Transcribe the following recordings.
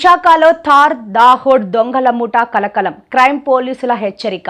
విశాఖలో థార్ దాహోడ్ దొంగల ముఠా కలకలం. క్రైమ్ పోలీసుల హెచ్చరిక.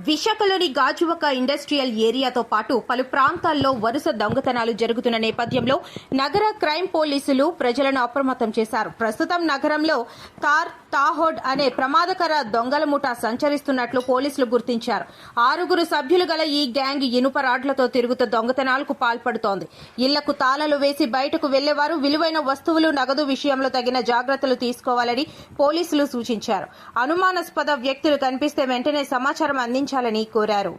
విశాఖలోని గాజువాక ఇండస్ట్రియల్ ఏరియాతో పాటు పలు ప్రాంతాల్లో వరుస దొంగతనాలు జరుగుతున్న నేపథ్యంలో నగర క్రైమ్ పోలీసులు ప్రజలను అప్రమత్తం చేశారు. ప్రస్తుతం నగరంలో థార్ దాహోడ్ అనే ప్రమాదకర దొంగల ముఠా సంచరిస్తున్నట్లు పోలీసులు గుర్తించారు. 6 సభ్యులు గల ఈ గ్యాంగ్ ఇనుప రాడ్లతో తిరుగుతూ దొంగతనాలకు పాల్పడుతోంది. ఇళ్లకు తాళాలు వేసి బయటకు వెళ్లేవారు విలువైన వస్తువులు, నగదు విషయంలో తగిన జాగ్రత్తలు తీసుకోవాలని పోలీసులు సూచించారు. అనుమానాస్పద వ్యక్తులు కనిపిస్తే వెంటనే సమాచారం అందించాలని కోరారు.